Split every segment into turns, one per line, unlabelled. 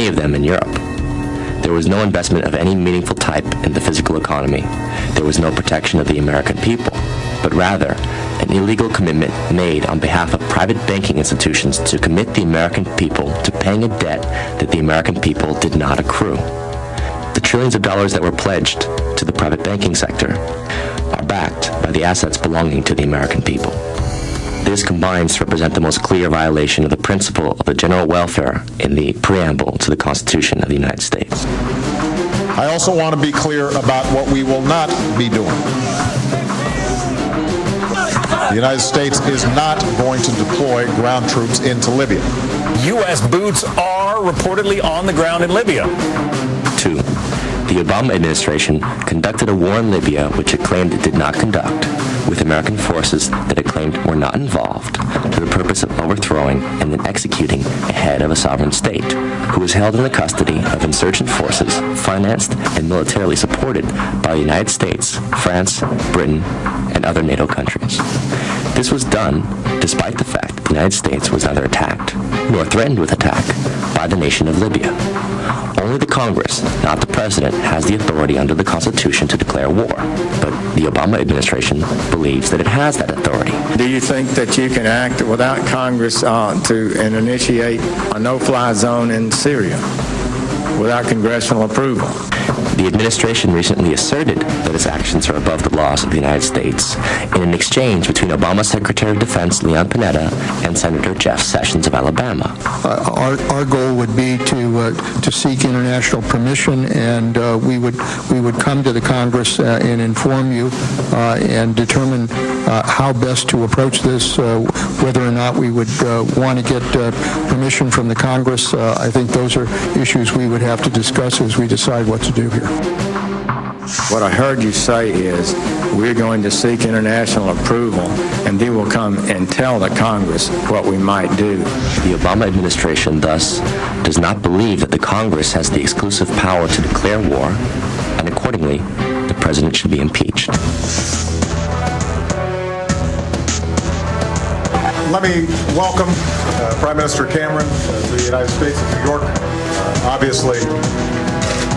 of them in Europe. There was no investment of any meaningful type in the physical economy. There was no protection of the American people, but rather an illegal commitment made on behalf of private banking institutions to commit the American people to paying a debt that the American people did not accrue. The trillions of dollars that were pledged to the private banking sector are backed by the assets belonging to the American people. This combines to represent the most clear violation of the principle of the general welfare in the preamble to the Constitution of the United States.
I also want to be clear about what we will not be doing. The United States is not going to deploy ground troops into Libya.
U.S. boots are reportedly on the ground in Libya.
2. The Obama administration conducted a war in Libya which it claimed it did not conduct, with American forces that it claimed were not involved, to the purpose of overthrowing and then executing a head of a sovereign state, who was held in the custody of insurgent forces financed and militarily supported by the United States, France, Britain, and other NATO countries. This was done despite the fact that the United States was neither attacked nor threatened with attack by the nation of Libya. Only the Congress, not the President, has the authority under the Constitution to declare war. But the Obama administration believes that it has that authority.
Do you think that you can act without Congress and initiate a no-fly zone in Syria without congressional approval?
The administration recently asserted that its actions are above the laws of the United States in an exchange between Obama Secretary of Defense Leon Panetta and Senator Jeff Sessions of Alabama.
Our goal would be to seek international permission, and we would come to the Congress and inform you and determine how best to approach this, whether or not we would want to get permission from the Congress. I think those are issues we would have to discuss as we decide what to do here.
What I heard you say is we're going to seek international approval, and then we'll come and tell the Congress what we might do.
The Obama administration, thus, does not believe that the Congress has the exclusive power to declare war, and accordingly, the President should be impeached.
Let me welcome Prime Minister Cameron to the United States of New York. Obviously,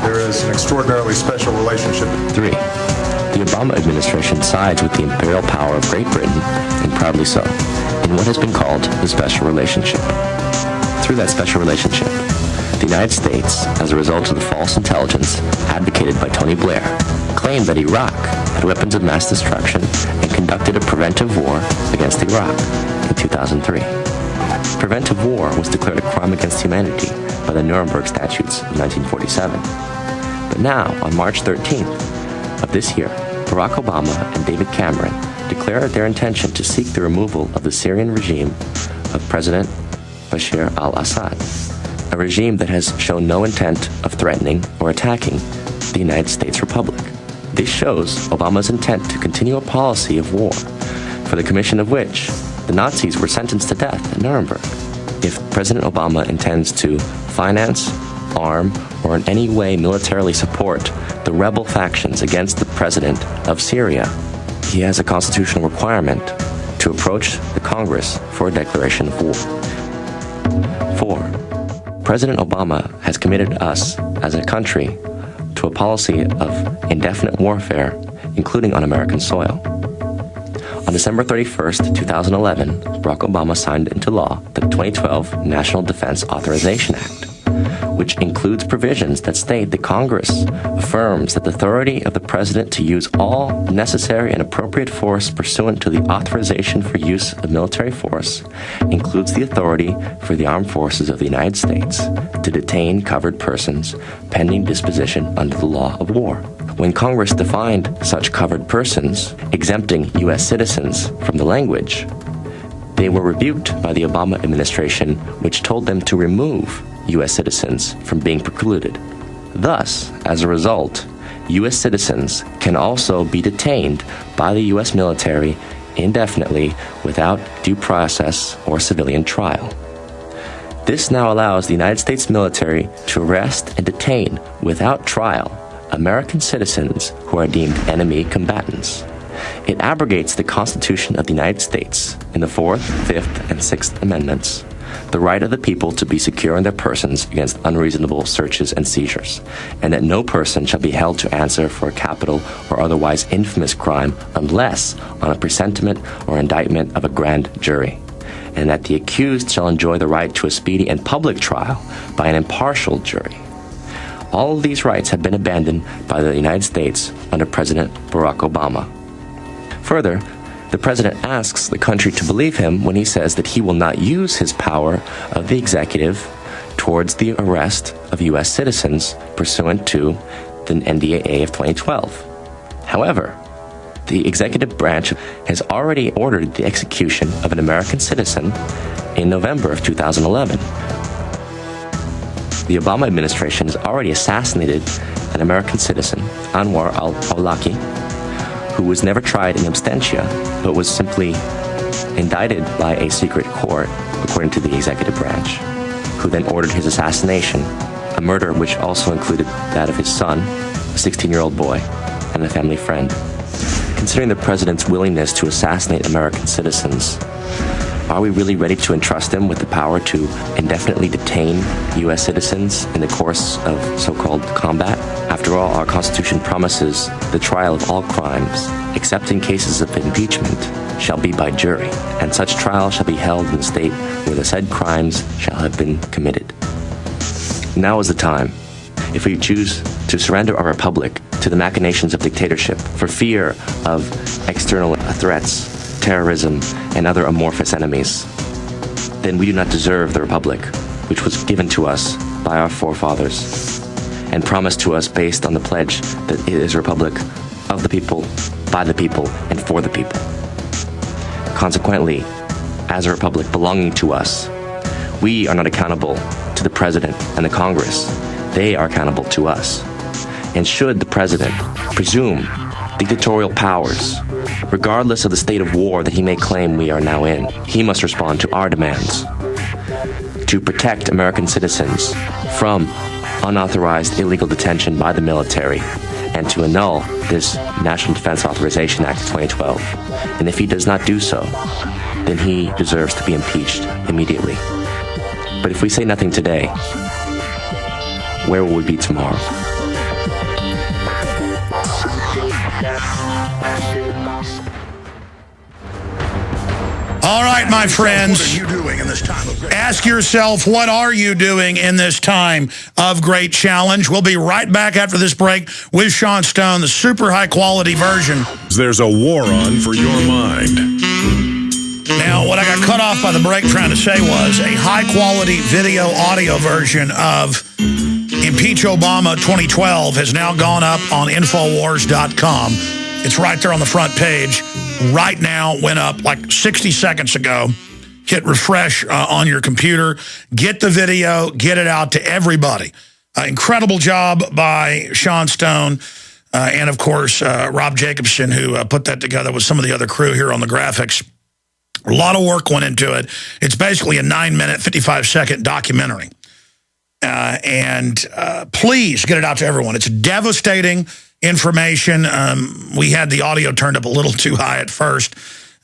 there is an extraordinarily special relationship.
3. The Obama administration sides with the imperial power of Great Britain, and proudly so, in what has been called the special relationship. Through that special relationship, the United States, as a result of the false intelligence advocated by Tony Blair, claimed that Iraq had weapons of mass destruction and conducted a preventive war against Iraq in 2003. Preventive war was declared a crime against humanity by the Nuremberg Statutes of 1947. But now, on March 13th of this year, Barack Obama and David Cameron declared their intention to seek the removal of the Syrian regime of President Bashar al-Assad, a regime that has shown no intent of threatening or attacking the United States Republic. This shows Obama's intent to continue a policy of war, for the commission of which the Nazis were sentenced to death at Nuremberg. If President Obama intends to finance, arm, or in any way militarily support the rebel factions against the president of Syria, he has a constitutional requirement to approach the Congress for a declaration of war. 4. President Obama has committed us as a country to a policy of indefinite warfare, including on American soil. On December 31st, 2011, Barack Obama signed into law the 2012 National Defense Authorization Act, which includes provisions that state that Congress affirms that the authority of the President to use all necessary and appropriate force pursuant to the authorization for use of military force includes the authority for the armed forces of the United States to detain covered persons pending disposition under the law of war. When Congress defined such covered persons, exempting U.S. citizens from the language, they were rebuked by the Obama administration, which told them to remove U.S. citizens from being precluded. Thus, as a result, U.S. citizens can also be detained by the U.S. military indefinitely without due process or civilian trial. This now allows the United States military to arrest and detain without trial American citizens who are deemed enemy combatants. It abrogates the Constitution of the United States in the 4th, 5th, and 6th Amendments, the right of the people to be secure in their persons against unreasonable searches and seizures, and that no person shall be held to answer for a capital or otherwise infamous crime unless on a presentiment or indictment of a grand jury, and that the accused shall enjoy the right to a speedy and public trial by an impartial jury. All of these rights have been abandoned by the United States under President Barack Obama. Further, the president asks the country to believe him when he says that he will not use his power of the executive towards the arrest of U.S. citizens pursuant to the NDAA of 2012. However, the executive branch has already ordered the execution of an American citizen in November of 2011. The Obama administration has already assassinated an American citizen, Anwar al-Awlaki, who was never tried in absentia, but was simply indicted by a secret court, according to the executive branch, who then ordered his assassination, a murder which also included that of his son, a 16-year-old boy, and a family friend. Considering the president's willingness to assassinate American citizens, are we really ready to entrust him with the power to indefinitely detain U.S. citizens in the course of so-called combat? After all, our Constitution promises the trial of all crimes, except in cases of impeachment, shall be by jury, and such trial shall be held in the state where the said crimes shall have been committed. Now is the time. If we choose to surrender our republic to the machinations of dictatorship for fear of external threats, terrorism, and other amorphous enemies, then we do not deserve the republic, which was given to us by our forefathers and promised to us based on the pledge that it is a republic of the people, by the people, and for the people. Consequently, as a republic belonging to us, we are not accountable to the president and the Congress. They are accountable to us. And should the president presume dictatorial powers, regardless of the state of war that he may claim we are now in, he must respond to our demands to protect American citizens from unauthorized illegal detention by the military and to annul this National Defense Authorization Act of 2012. And if he does not do so, then he deserves to be impeached immediately. But if we say nothing today, where will we be tomorrow?
All right, my friends, ask yourself, what are you doing in this time of great challenge? We'll be right back after this break with Sean Stone, the super high-quality version.
There's a war on for your mind.
Now, what I got cut off by the break trying to say was a high-quality video-audio version of Impeach Obama 2012 has now gone up on Infowars.com. It's right there on the front page. Right now, went up like 60 seconds ago. Hit refresh on your computer. Get the video. Get it out to everybody. Incredible job by Sean Stone and, of course, Rob Jacobson, who put that together with some of the other crew here on the graphics. A lot of work went into it. It's basically a 9-minute, 55-second documentary. And please get it out to everyone. It's devastating information. We had the audio turned up a little too high at first,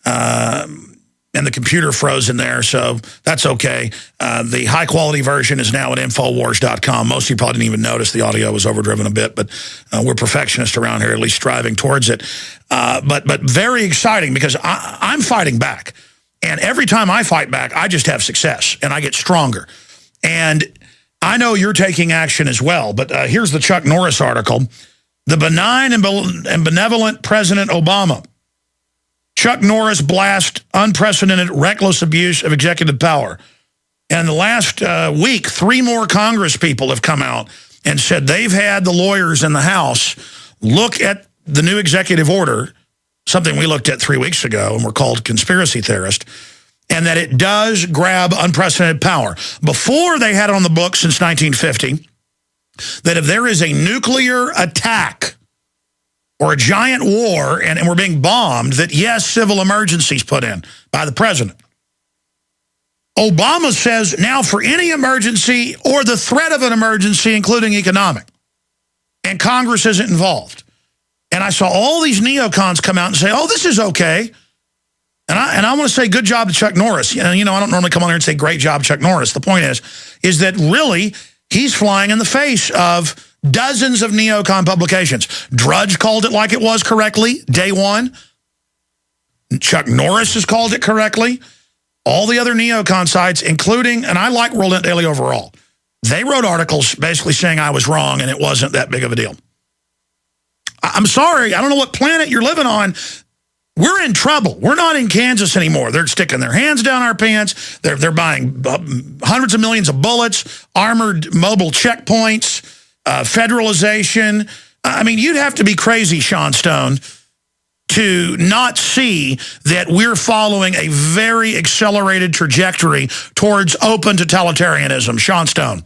and the computer froze in there, so that's okay. The high-quality version is now at Infowars.com. Most of you probably didn't even notice the audio was overdriven a bit, but we're perfectionists around here, at least striving towards it. But very exciting because I'm fighting back. And every time I fight back, I just have success, and I get stronger. And I know you're taking action as well, but here's the Chuck Norris article. The benign and benevolent President Obama. Chuck Norris blasts unprecedented reckless abuse of executive power. And in the last week, 3 more Congress people have come out and said they've had the lawyers in the House look at the new executive order, something we looked at 3 weeks ago and were called conspiracy theorists, and that it does grab unprecedented power. Before, they had it on the books since 1950 that if there is a nuclear attack or a giant war and we're being bombed, that yes, civil emergencies put in by the president. Obama says now for any emergency or the threat of an emergency, including economic, and Congress isn't involved. And I saw all these neocons come out and say, oh, this is okay. And I want to say good job to Chuck Norris. You know, I don't normally come on here and say great job, Chuck Norris. The point is that really he's flying in the face of dozens of neocon publications. Drudge called it like it was correctly, day one. Chuck Norris has called it correctly. All the other neocon sites, including, and I like WorldNet Daily overall, they wrote articles basically saying I was wrong and it wasn't that big of a deal. I'm sorry, I don't know what planet you're living on. We're in trouble. We're not in Kansas anymore. They're sticking their hands down our pants. They're buying hundreds of millions of bullets, armored mobile checkpoints, federalization. I mean, you'd have to be crazy, Sean Stone, to not see that we're following a very accelerated trajectory towards open totalitarianism. Sean Stone.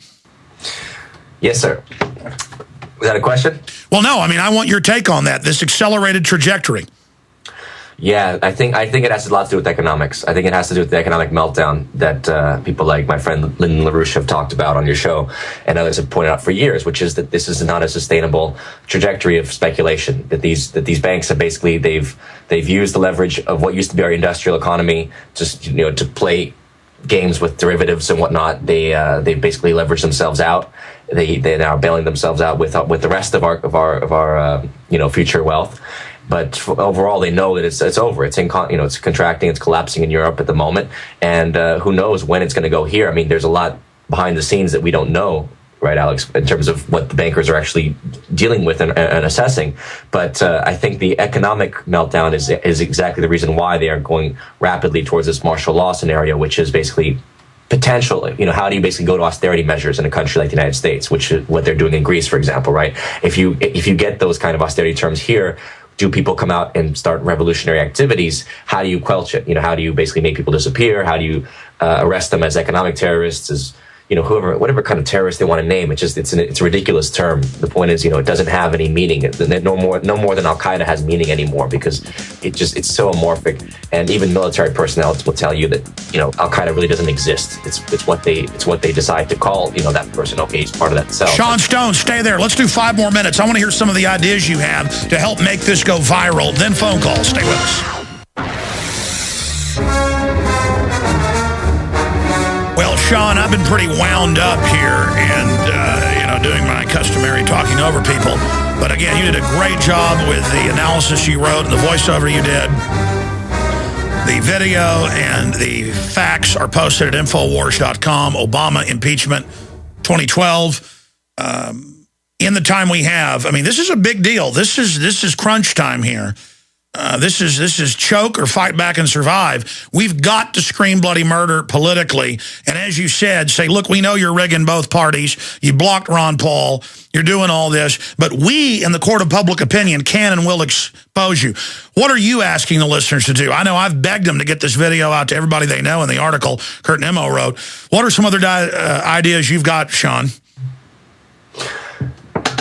Yes, sir. Was that a question?
Well, no. I mean, I want your take on that, this accelerated trajectory.
Yeah, I think it has a lot to do with economics. I think it has to do with the economic meltdown that people like my friend Lyndon LaRouche have talked about on your show, and others have pointed out for years, which is that this is not a sustainable trajectory of speculation. That these banks have basically they've used the leverage of what used to be our industrial economy just to play games with derivatives and whatnot. They basically leveraged themselves out. They now are bailing themselves out with the rest of our future wealth. But overall, they know that it's over. It's it's contracting, it's collapsing in Europe at the moment, and who knows when it's going to go here. I mean, there's a lot behind the scenes that we don't know, right, Alex, in terms of what the bankers are actually dealing with and assessing. But I think the economic meltdown is exactly the reason why they are going rapidly towards this martial law scenario, which is basically potentially, how do you basically go to austerity measures in a country like the United States, which is what they're doing in Greece, for example, right? If you get those kind of austerity terms here, do people come out and start revolutionary activities? How do you quelch it? How do you basically make people disappear? How do you arrest them as economic terrorists, as whatever kind of terrorist they want to name? It's a ridiculous term. The point is, it doesn't have any meaning. No more than Al Qaeda has meaning anymore, because it's so amorphic. And even military personnel will tell you that Al Qaeda really doesn't exist. It's what they decide to call that person. Okay, he's part of that cell.
Sean Stone, stay there. Let's do 5 more minutes. I want to hear some of the ideas you have to help make this go viral. Then phone calls. Stay with us. Well, Sean, I've been pretty wound up here and, doing my customary talking over people. But again, you did a great job with the analysis you wrote and the voiceover you did. The video and the facts are posted at Infowars.com. Obama impeachment 2012. In the time we have, I mean, this is a big deal. This is crunch time here. This is choke or fight back and survive. We've got to scream bloody murder politically. And as you said, say, look, we know you're rigging both parties. You blocked Ron Paul. You're doing all this. But we, in the court of public opinion, can and will expose you. What are you asking the listeners to do? I know I've begged them to get this video out to everybody they know in the article Kurt Nemo wrote. What are some other ideas you've got, Sean?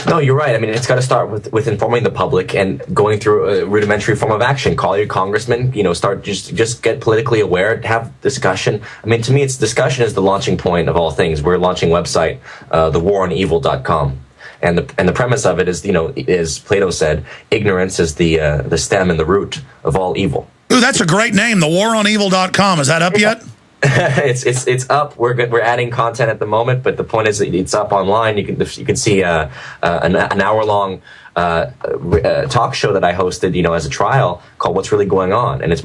No, you're right. I mean, it's got to start with informing the public and going through a rudimentary form of action. Call your congressman, start just get politically aware, have discussion. I mean, to me, discussion is the launching point of all things. We're launching a website, thewaronevil.com. And the premise of it is, as Plato said, ignorance is the stem and the root of all evil.
Ooh, that's a great name, thewaronevil.com. Is that up yet?
It's up. We're adding content at the moment, but the point is it's up online. You can see an hour-long talk show that I hosted, as a trial called "What's Really Going On," and it's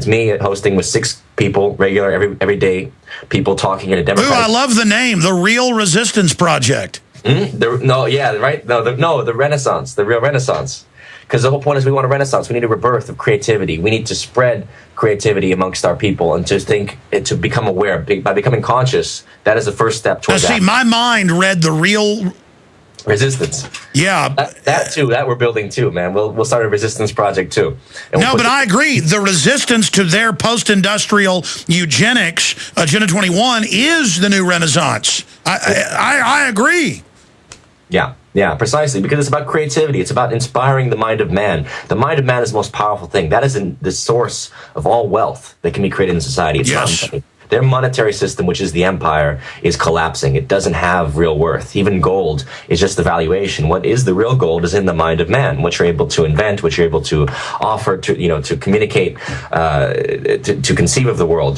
me hosting with 6 people, regular everyday people talking in a democratic.
Ooh, I love the name, The Real Resistance Project.
The Renaissance, the real Renaissance. Because the whole point is we want a renaissance. We need a rebirth of creativity. We need to spread creativity amongst our people and to become aware. By becoming conscious, that is the first step towards that.
See, my mind read The Real
Resistance.
Yeah.
That we're building too, man. We'll start a resistance project too.
But I agree. The resistance to their post-industrial eugenics, Agenda 21, is the new renaissance. I agree.
Yeah, precisely, because it's about creativity. It's about inspiring the mind of man. The mind of man is the most powerful thing. That is the source of all wealth that can be created in society. It's not money. Their monetary system, which is the empire, is collapsing. It doesn't have real worth. Even gold is just the valuation. What is the real gold is in the mind of man, what you're able to invent, what you're able to offer, to communicate, to conceive of the world.